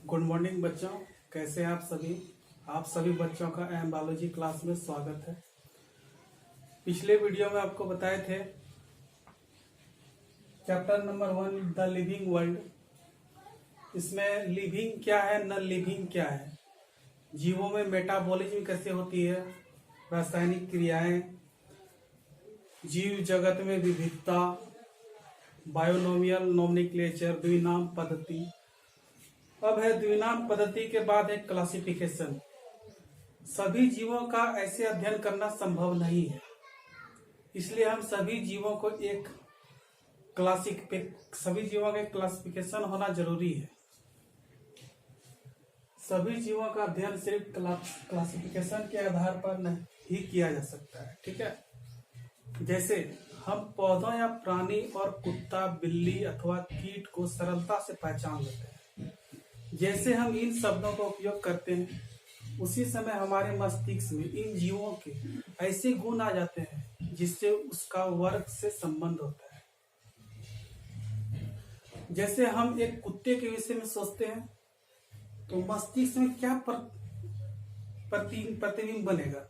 Good morning बच्चों, कैसे हैं आप सभी बच्चों का एम बायोलॉजी क्लास में स्वागत है। पिछले वीडियो में आपको बताए थे chapter number 1 the living world. इसमें लिविंग क्या है, नॉन लिविंग क्या है, जीवों में मेटाबॉलिज्म कैसे होती है, रासायनिक क्रियाएं, जीव जगत में विविधता, बायोनोमियल नोमेनक्लेचर, द्विनाम पद्धति। अब है द्विनाम पद्धति के बाद है क्लासिफिकेशन। सभी जीवों का ऐसे अध्ययन करना संभव नहीं है, इसलिए हम सभी जीवों का क्लासिफिकेशन होना जरूरी है। सभी जीवों का अध्ययन सिर्फ क्लासिफिकेशन के आधार पर नहीं किया जा सकता है, ठीक है। जैसे हम पौधों या प्राणी और कुत्ता, बिल्ली अथवा कीट को सरलता से पहचान लेते हैं। जैसे हम इन शब्दों का उपयोग करते हैं, उसी समय हमारे मस्तिष्क में इन जीवों के ऐसे गुण आ जाते हैं जिससे उसका वर्ग से संबंध होता है। जैसे हम एक कुत्ते के विषय में सोचते हैं तो मस्तिष्क में क्या प्रतिबिंब बनेगा?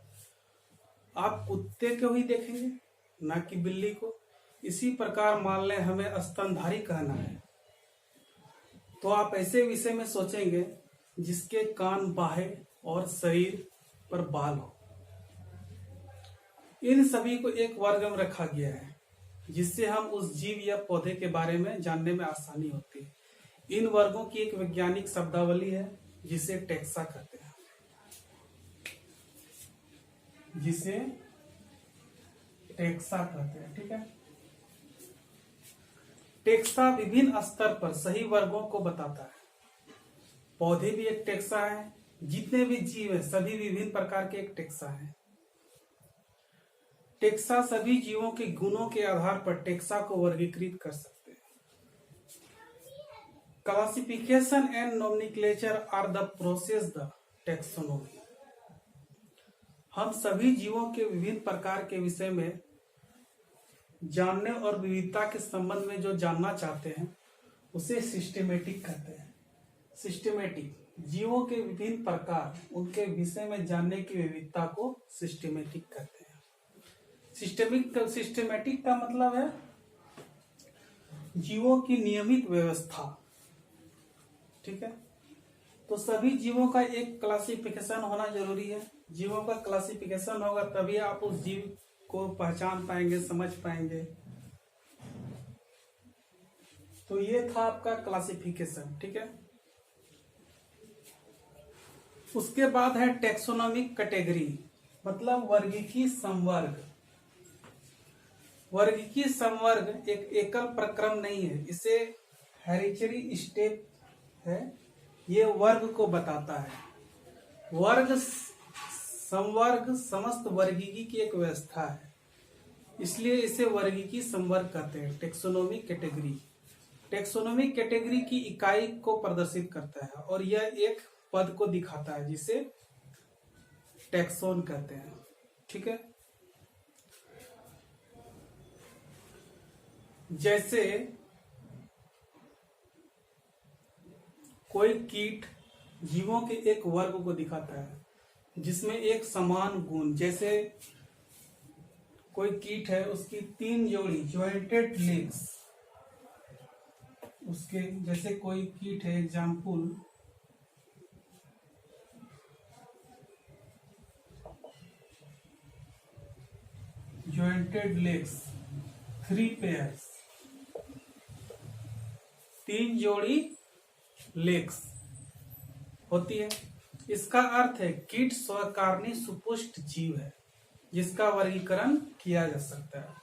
आप कुत्ते को ही देखेंगे, ना कि बिल्ली को। इसी प्रकार मान लें हमें स्तनधारी कहना है तो आप ऐसे विषय में सोचेंगे जिसके कान बाहे और शरीर पर बाल हो। इन सभी को एक वर्ग में रखा गया है जिससे हम उस जीव या पौधे के बारे में जानने में आसानी होती है। इन वर्गों की एक वैज्ञानिक शब्दावली है जिसे टेक्सा कहते हैं, ठीक है। टेक्सा विभिन्न स्तर पर सही वर्गों को बताता है। पौधे भी एक टेक्सा है, जितने भी जीव हैं सभी विभिन्न प्रकार के एक टेक्सा हैं। टेक्सा सभी जीवों के गुणों के आधार पर टेक्सा को वर्गीकृत कर सकते हैं। Classification and nomenclature are the process the taxonomy. हम सभी जीवों के विभिन्न प्रकार के विषय में जानने और विविधता के संबंध में जो जानना चाहते हैं उसे सिस्टेमेटिक कहते हैं। सिस्टेमेटिक जीवों के विभिन्न प्रकार, उनके विषय में जानने की विविधता को सिस्टेमेटिक कहते हैं। सिस्टेमेटिक का मतलब है जीवों की नियमित व्यवस्था, ठीक है। तो सभी जीवों का एक क्लासिफिकेशन होना जरूरी है। जीवों का क्लासिफिकेशन होगा तभी आप उस जीव को पहचान पाएंगे, समझ पाएंगे। तो ये था आपका क्लासिफिकेशन, ठीक है। उसके बाद है टेक्सोनोमिक कैटेगरी, मतलब वर्गीकी संवर्ग। वर्गीकी संवर्ग एक एकल प्रक्रम नहीं है, इसे हेरिडिटरी स्टेप है। ये वर्ग को बताता है। वर्ग संवर्ग समस्त वर्गीकी की एक व्यवस्था है, इसलिए इसे वर्गीकी संवर्ग कहते हैं। टेक्सोनोमिक कैटेगरी टेक्सोनोमिक कैटेगरी की इकाई को प्रदर्शित करता है और यह एक पद को दिखाता है जिसे टेक्सोन कहते हैं, ठीक है। जैसे कोई कीट जीवों के एक वर्ग को दिखाता है जिसमें एक समान गुण, जैसे कोई कीट है उसकी 3 जोड़ी ज्वाइंटेड लेग्स, उसके जैसे कोई कीट है एग्जाम्पल ज्वाइंटेड लेग्स 3 पेयर्स, 3 जोड़ी लेग्स होती है। इसका अर्थ है कीट स्वकारणी सुपुष्ट जीव है जिसका वर्गीकरण किया जा सकता है।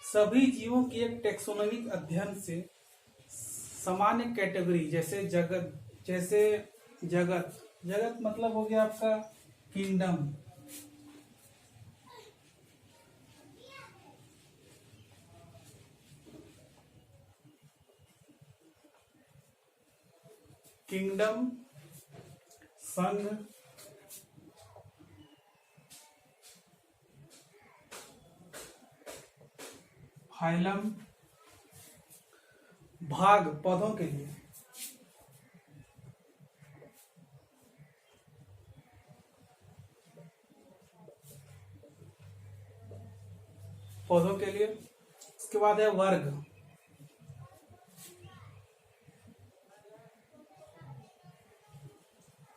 सभी जीवों की एक टेक्सोनोमिक अध्ययन से सामान्य कैटेगरी, जैसे जगत मतलब हो गया आपका किंगडम, संघ, फाइलम, भाग पौधों के लिए, पौधों के लिए। उसके बाद है वर्ग,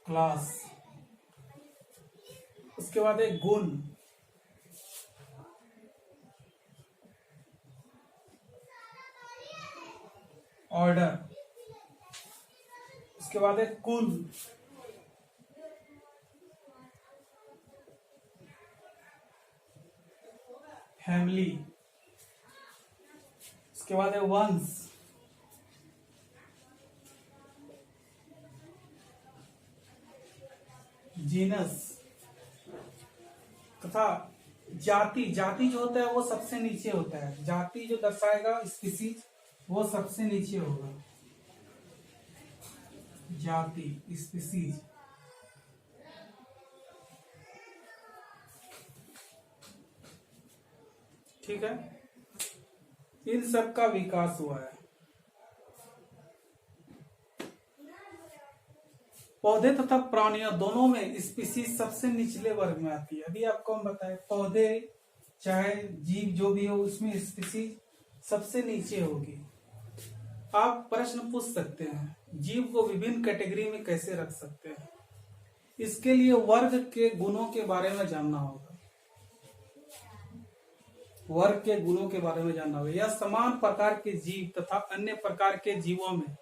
क्लास। उसके बाद है गुण, ऑर्डर। उसके बाद है कुल, फैमिली। उसके बाद है वंश, जीनस। तथा जाति, जाति जो होता है वो सबसे नीचे होता है। जाति जो दर्शाएगा स्पीसीज वो सबसे नीचे होगा, जाति स्पीसीज। ठीक है, इन सब का विकास हुआ है। पौधे तथा प्राणियों दोनों में स्पीसीज सबसे निचले वर्ग में आती है। अभी आपको हम बताएं, पौधे चाहे जीव जो भी हो उसमें स्पीसीज सबसे नीचे होगी। आप प्रश्न पूछ सकते हैं जीव को विभिन्न कैटेगरी में कैसे रख सकते हैं। इसके लिए वर्ग के गुणों के बारे में जानना होगा, वर्ग के गुणों के बारे में जानना होगा। यह समान प्रकार के जीव तथा अन्य प्रकार के जीवों में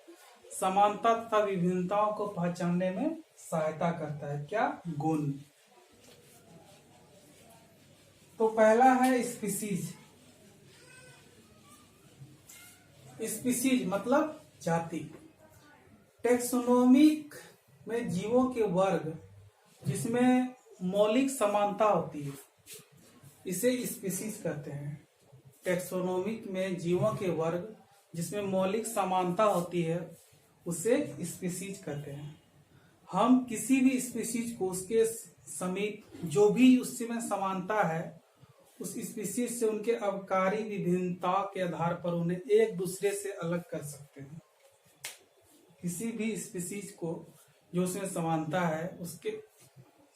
समानता तथा विभिन्नताओं को पहचानने में सहायता करता है। क्या? गुण। तो पहला है स्पीसीज। स्पीसीज मतलब जाति। टेक्सोनोमिक में जीवों के वर्ग जिसमें मौलिक समानता होती है इसे स्पीसीज कहते हैं। टेक्सोनोमिक में जीवों के वर्ग जिसमें मौलिक समानता होती है उसे स्पीसीज कहते हैं। हम किसी भी स्पीसीज को उसके समीप जो भी उसमें समानता है उस स्पीसीज से उनके आबकारी विभिन्नता के आधार पर उन्हें एक दूसरे से अलग कर सकते हैं। किसी भी स्पीसीज को जो उसमें समानता है उसके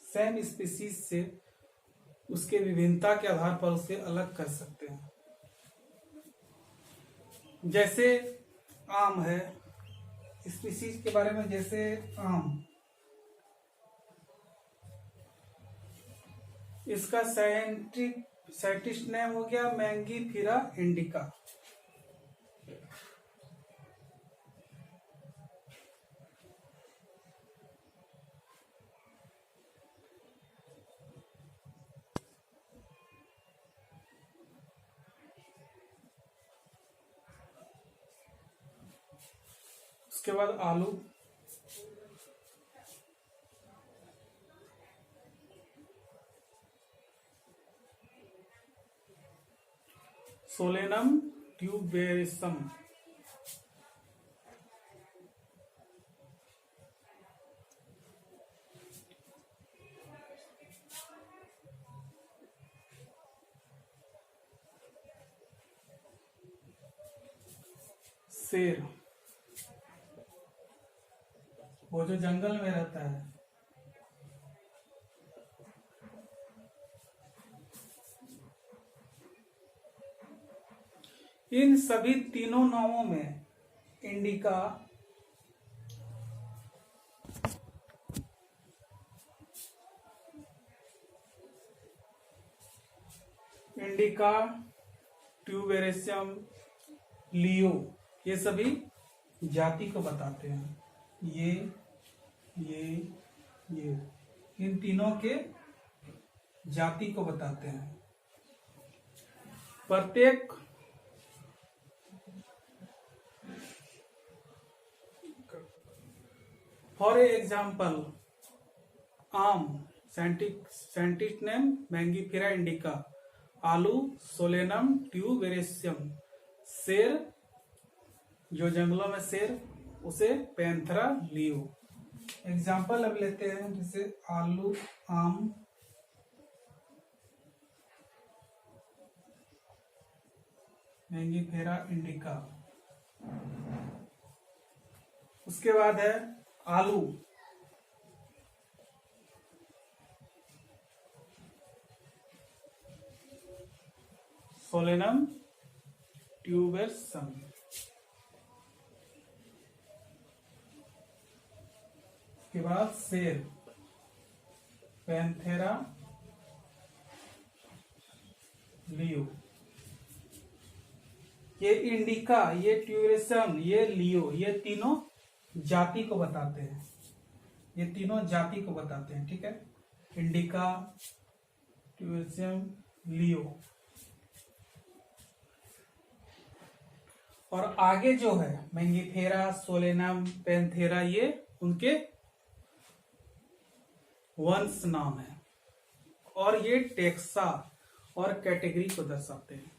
सेम स्पीसीज से उसके विभिन्नता के आधार पर उसे अलग कर सकते हैं। जैसे आम है, स्पीसीज के बारे में, जैसे आम, इसका साइंटिस्ट नेम हो गया मैंगीफेरा इंडिका। उसके बाद आलू, सोलेनम ट्यूबेरसम। शेर, वो जो जंगल में रहता है। इन सभी तीनों नामों में इंडिका ट्यूबेरसम, लियो, ये सभी जाति को बताते हैं। ये इन तीनों के जाति को बताते हैं। प्रत्येक फॉर एग्जाम्पल आम, साइंटिस्ट नेम मैंगीफेरा इंडिका। आलू, सोलेनम ट्यूबेरसम। शेर, जो जंगलों में शेर, उसे पैंथेरा लियो। एग्जाम्पल अब लेते हैं, जैसे आलू, आम, मैंगीफेरा इंडिका। उसके बाद है आलू, सोलेनम ट्यूबेरसम। के बाद शेर पैंथेरा लियो। ये इंडिका, ये ट्यूबेरसम, ये लियो, ये तीनों जाति को बताते हैं। ये तीनों जाति को बताते हैं, ठीक है। इंडिका, ट्यूबेरसम, लियो। और आगे जो है मैंगिफेरा, सोलेनम, पैंथेरा, ये उनके वंश नाम है। और ये टेक्सा और कैटेगरी को दर्शाते हैं।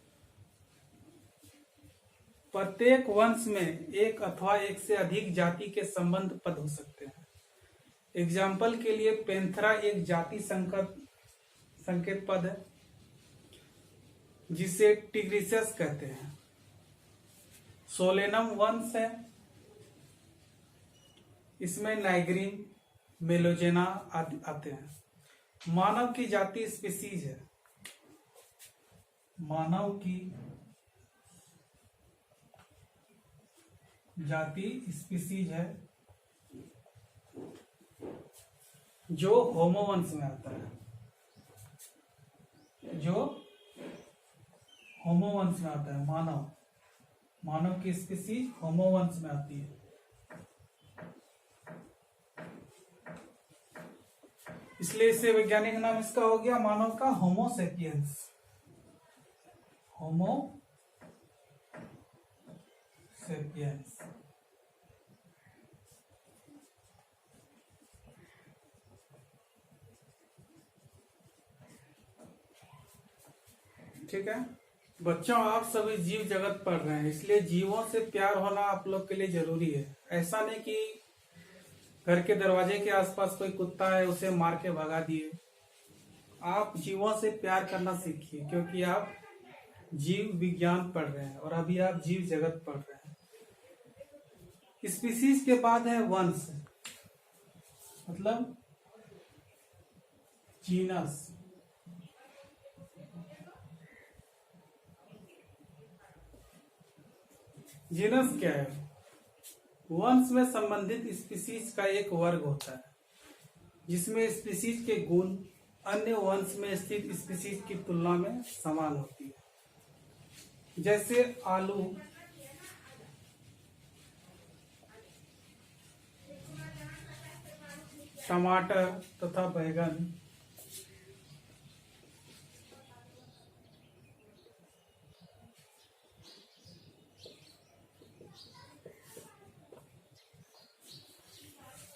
प्रत्येक वंश में एक अथवा एक से अधिक जाति के संबंध पद हो सकते हैं। एग्जाम्पल के लिए पैंथेरा एक जाति संकेत पद है जिसे टिग्रिसस कहते हैं। सोलेनम वंश है, इसमें नाइग्रीन, मेलोजेना आते हैं। मानव की जाति स्पीसीज है, मानव की जाति स्पीसीज है जो होमो वंश में आता है, जो होमो वंश में आता है। मानव की स्पीसीज होमो वंश में आती है। इसलिए इसे वैज्ञानिक नाम इसका हो गया मानव का होमो सेपियंस। होमो सेपियंस। ठीक है बच्चों, आप सभी जीव जगत पढ़ रहे हैं, इसलिए जीवों से प्यार होना आप लोग के लिए जरूरी है। ऐसा नहीं कि घर के दरवाजे के आसपास कोई कुत्ता है उसे मार के भगा दिए। आप जीवों से प्यार करना सीखिए, क्योंकि आप जीव विज्ञान पढ़ रहे हैं और अभी आप जीव जगत पढ़ रहे हैं। स्पीसीज के बाद है वंश, मतलब जीनस। जीनस क्या है? वंश में संबंधित स्पीसीज का एक वर्ग होता है जिसमें स्पीसीज के गुण अन्य वंश में स्थित स्पीसीज की तुलना में समान होती है। जैसे आलू, टमाटर तथा बैंगन।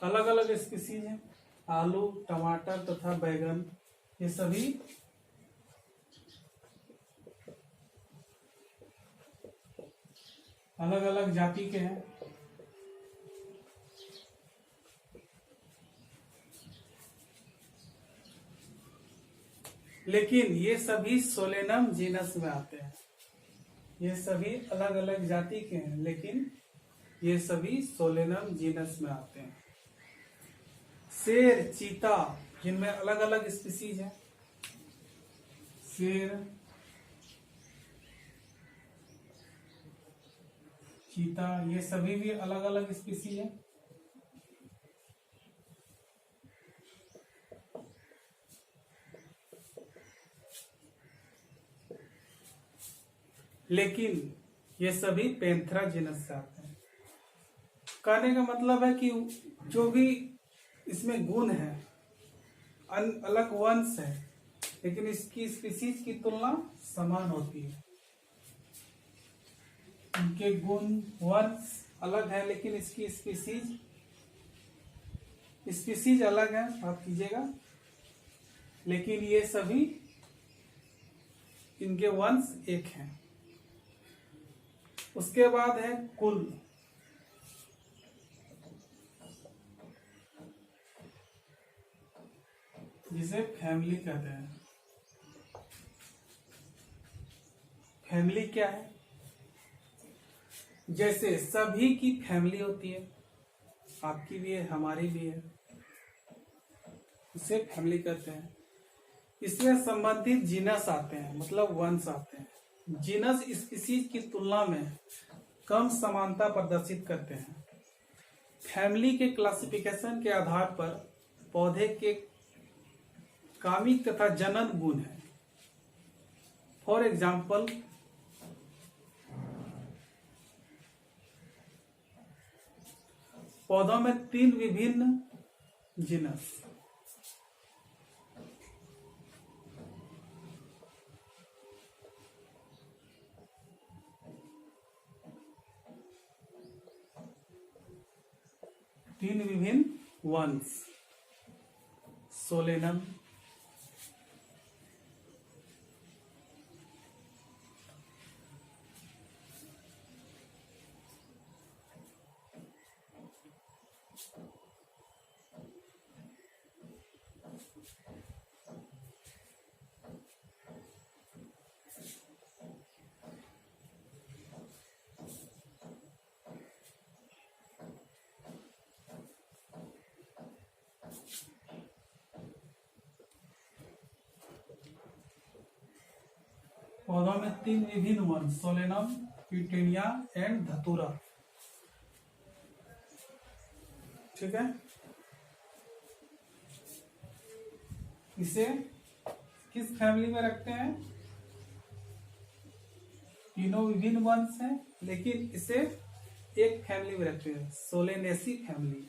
अलग अलग स्पीसीज हैं। आलू, टमाटर तथा बैंगन, ये सभी अलग अलग जाति के हैं। लेकिन ये सभी सोलेनम जीनस में आते हैं। ये सभी अलग अलग जाति के हैं, लेकिन ये सभी सोलेनम जीनस में आते हैं। शेर, चीता, जिनमें अलग अलग स्पीसीज हैं। शेर, चीता, ये सभी भी अलग अलग स्पीसीज हैं। लेकिन ये सभी पैंथेरा जीनस से आते हैं। कहने का मतलब है कि जो भी इसमें गुण है, अलग वंश है, लेकिन इसकी स्पीसीज की तुलना समान होती है। इनके गुण, वंश अलग है, लेकिन इसकी स्पीसीज अलग है, माफ कीजिएगा, लेकिन ये सभी इनके वंश एक हैं। उसके बाद है कुल। जिसे फैमिली कहते हैं। फैमिली क्या है? जैसे सभी की फैमिली होती है, आपकी भी है, हमारी भी है, इसे फैमिली कहते हैं। इसमें संबंधित जीनस आते हैं, मतलब वंश आते हैं। जीनस स्पीसीज की तुलना में कम समानता प्रदर्शित करते हैं। फैमिली के क्लासिफिकेशन के आधार पर पौधे के कामिक तथा जनन गुण है। फॉर एग्जाम्पल, पौधों में 3 विभिन्न जीनस, वंश, सोलेनम, पौधों में 3 विभिन्न वंश, सोलेनम, पिटूनिया एंड धतूरा। ठीक है, इसे किस फैमिली में रखते हैं? तीनों विभिन्न वंश हैं, लेकिन इसे एक फैमिली में रखते हैं, सोलेनेसी फैमिली।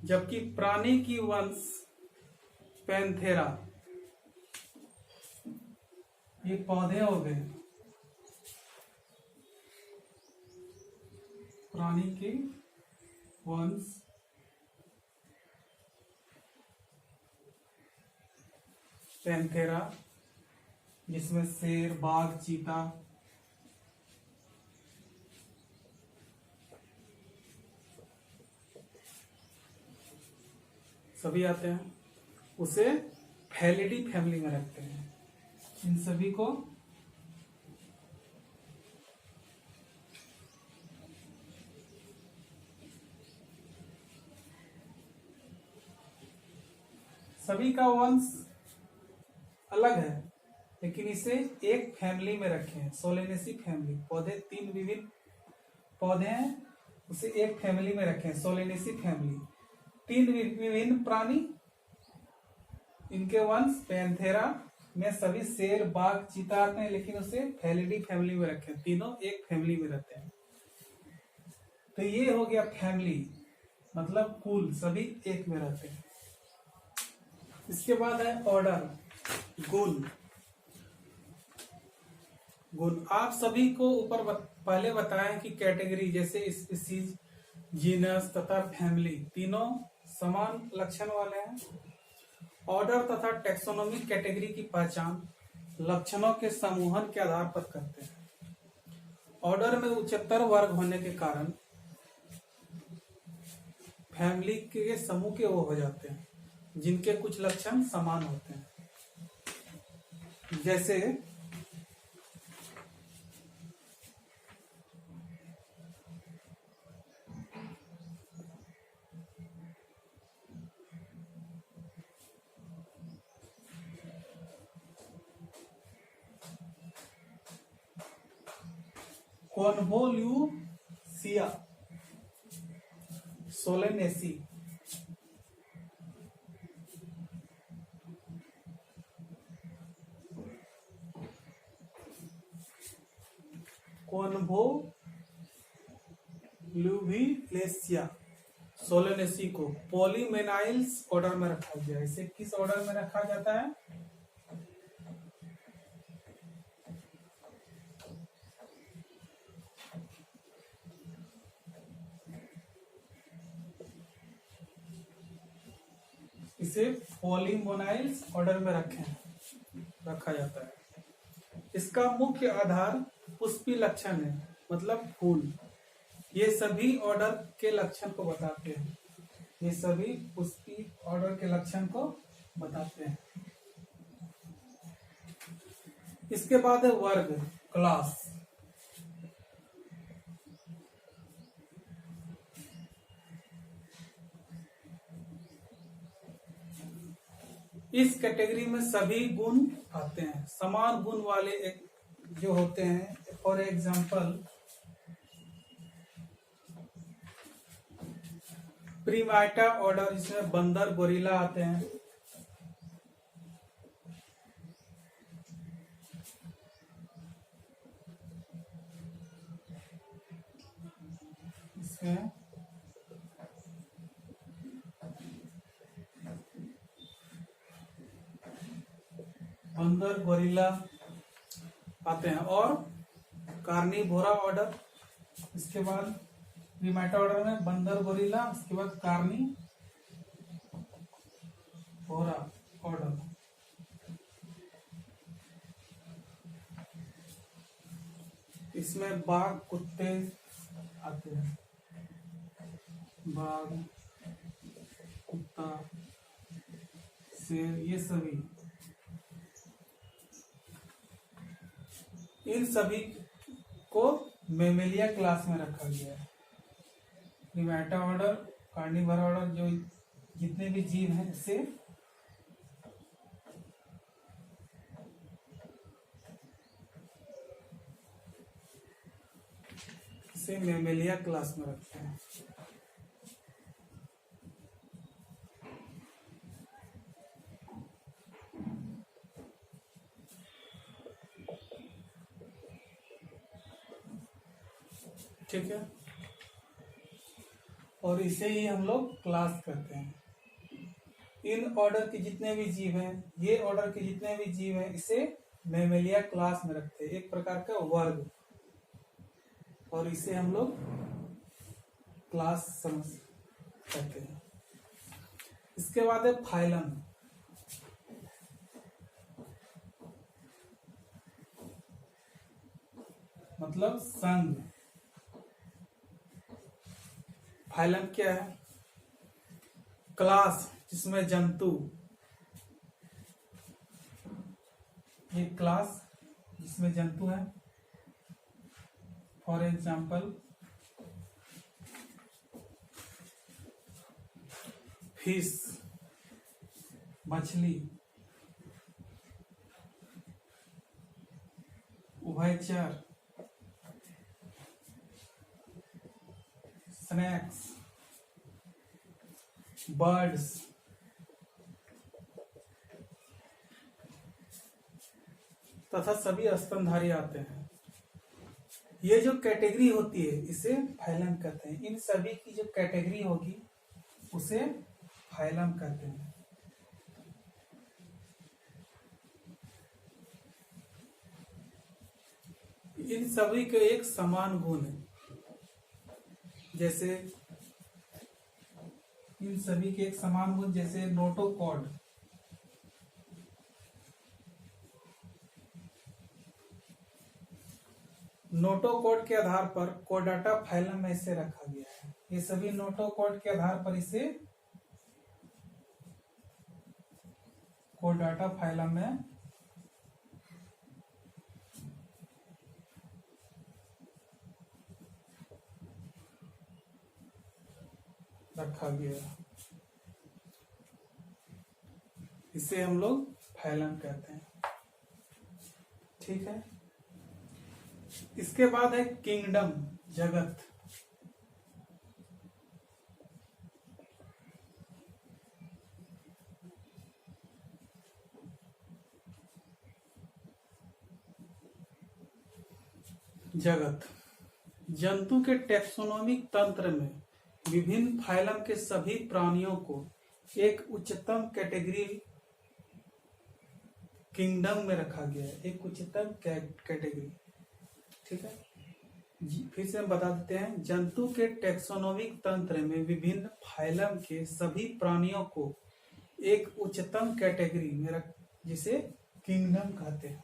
जबकि प्राणी की वंश पैंथेरा, ये पौधे हो गए, प्राणी की वंश पैंथेरा, जिसमें शेर, बाघ, चीता, सभी आते हैं, उसे फैलिडी फैमिली में रखते हैं। इन सभी को सभी का वंश अलग है, लेकिन इसे एक फैमिली में रखे हैं, सोलेनेसी फैमिली। पौधे 3 विभिन्न पौधे हैं, उसे एक फैमिली में रखे हैं, सोलेनेसी फैमिली। 3 विभिन्न प्राणी, इनके वंश पैंथेरा में सभी शेर, बाघ, चीता आते हैं, लेकिन उसे फैलिडी फैमिली में रखे हैं, तीनों एक फैमिली में रहते हैं। तो ये हो गया फैमिली, मतलब कुल, सभी एक में रहते हैं। इसके बाद है ऑर्डर, गुण। आप सभी को ऊपर पहले बताएं कि कैटेगरी जैसे स्पीसीज, जीनस तथा फैमिली तीनों समान लक्षण वाले हैं। ऑर्डर तथा टेक्सोनोमी कैटेगरी की पहचान लक्षणों के समूहन के आधार पर करते हैं। ऑर्डर में उच्चतर वर्ग होने के कारण फैमिली के समूह के वो हो जाते हैं, जिनके कुछ लक्षण समान होते हैं। जैसे कॉन्वोल्यूसिया सोलेनेसी, कॉन्वोल्यूविलेसिया सोलेनेसी को पॉलीमेनाइल्स ऑर्डर में रखा गया। इसे किस ऑर्डर में रखा जाता है? इसे पॉलीमोनाइल्स ऑर्डर में रखा जाता है। इसका मुख्य आधार पुष्पी लक्षण है, मतलब फूल। ये सभी ऑर्डर के लक्षण को बताते हैं, ये सभी पुष्पी ऑर्डर के लक्षण को बताते हैं। इसके बाद है वर्ग, क्लास। इस कैटेगरी में सभी गुण आते हैं, समान गुण वाले एक जो होते हैं। फॉर एग्जाम्पल प्रीमाइटा ऑर्डर, इसमें बंदर गोरिल्ला आते हैं। इसमें बंदर गोरिल्ला आते हैं। और कार्निवोरा ऑर्डर, इसके बाद प्रीमाइटा ऑर्डर में बंदर गोरिल्ला, उसके बाद कार्निवोरा ऑर्डर। इसमें बाघ कुत्ते आते हैं, बाघ कुत्ता शेर, ये सभी, इन सभी को मेमेलिया क्लास में रखा गया है। प्रीमाइटा ऑर्डर, कार्निवोरा ऑर्डर, जो जितने भी जीव हैं इसे मेमेलिया क्लास में रखते हैं। ठीक है, और इसे ही हम लोग क्लास करते हैं। इन ऑर्डर के जितने भी जीव हैं, ये ऑर्डर के जितने भी जीव हैं, इसे मेमेलिया क्लास में रखते हैं, एक प्रकार का वर्ग, और इसे हम लोग क्लास समझ कहते हैं। इसके बाद है फाइलम, मतलब संघ। फाइलम क्या है? क्लास जिसमें जंतु, ये क्लास जिसमें जंतु है। फॉर एग्जाम्पल फिश, मछली, उभयचर, स्नैक्स, बर्ड्स, तथा सभी स्तनधारी आते हैं। ये जो कैटेगरी होती है इसे फाइलम कहते हैं। इन सभी की जो कैटेगरी होगी उसे फाइलम कहते हैं। इन सभी के एक समान गुण है, जैसे इन सभी के एक समान गुण, जैसे नोटोकॉर्ड, नोटोकॉर्ड के आधार पर कोडाटा फाइलम में इसे रखा गया है। ये सभी नोटोकॉर्ड के आधार पर इसे कोडाटा फाइलम में रखा गया, इसे हम लोग फाइलम कहते हैं। ठीक है, इसके बाद है किंगडम, जगत। जगत जंतु के टैक्सोनॉमिक तंत्र में विभिन्न फाइलम के सभी प्राणियों को एक उच्चतम कैटेगरी किंगडम में रखा गया है, एक उच्चतम कैटेगरी। ठीक है, फिर से हम बता देते हैं। जंतु के टैक्सोनॉमिक तंत्र में विभिन्न फाइलम के सभी प्राणियों को एक उच्चतम कैटेगरी में जिसे किंगडम कहते हैं।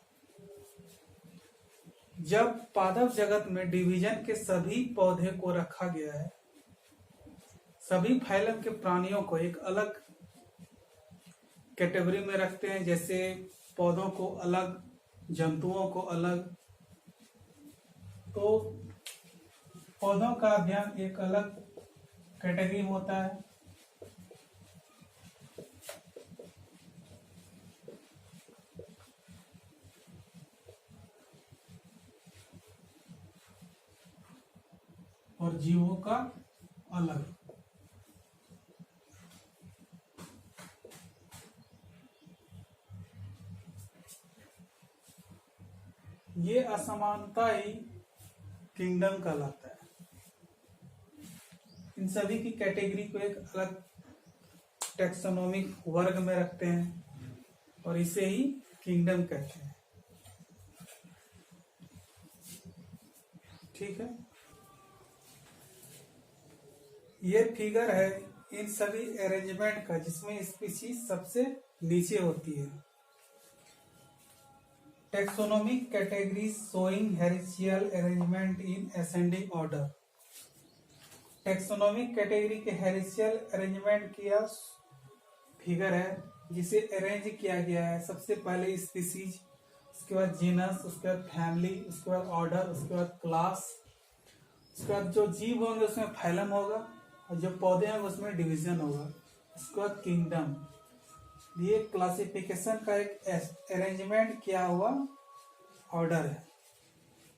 जब पादप जगत में डिवीजन के सभी पौधे को रखा गया है, सभी फाइलम के प्राणियों को एक अलग कैटेगरी में रखते हैं, जैसे पौधों को अलग, जंतुओं को अलग। तो पौधों का अध्ययन एक अलग कैटेगरी में होता है, और जीवों का अलग। ये असमानता ही किंगडम कहलाता है। इन सभी की कैटेगरी को एक अलग टैक्सोनॉमिक वर्ग में रखते हैं और इसे ही किंगडम कहते हैं। ठीक है, ये फिगर है इन सभी अरेंजमेंट का जिसमें स्पीशीज सबसे नीचे होती है। Taxonomic categories showing hierarchical arrangement in ascending order. Taxonomic category के हेरिशियल अरेंजमेंट किया फिगर है जिसे अरेंज किया गया है। सबसे पहले स्पीसीज, उसके बाद जीनस, उसके बाद फैमिली, उसके बाद ऑर्डर, उसके बाद क्लास, उसके बाद जो जीव होंगे उसमें फाइलम होगा और जो पौधे होंगे उसमें डिवीजन होगा, उसके बाद किंगडम। ये क्लासिफिकेशन का एक अरेंजमेंट किया हुआ ऑर्डर है।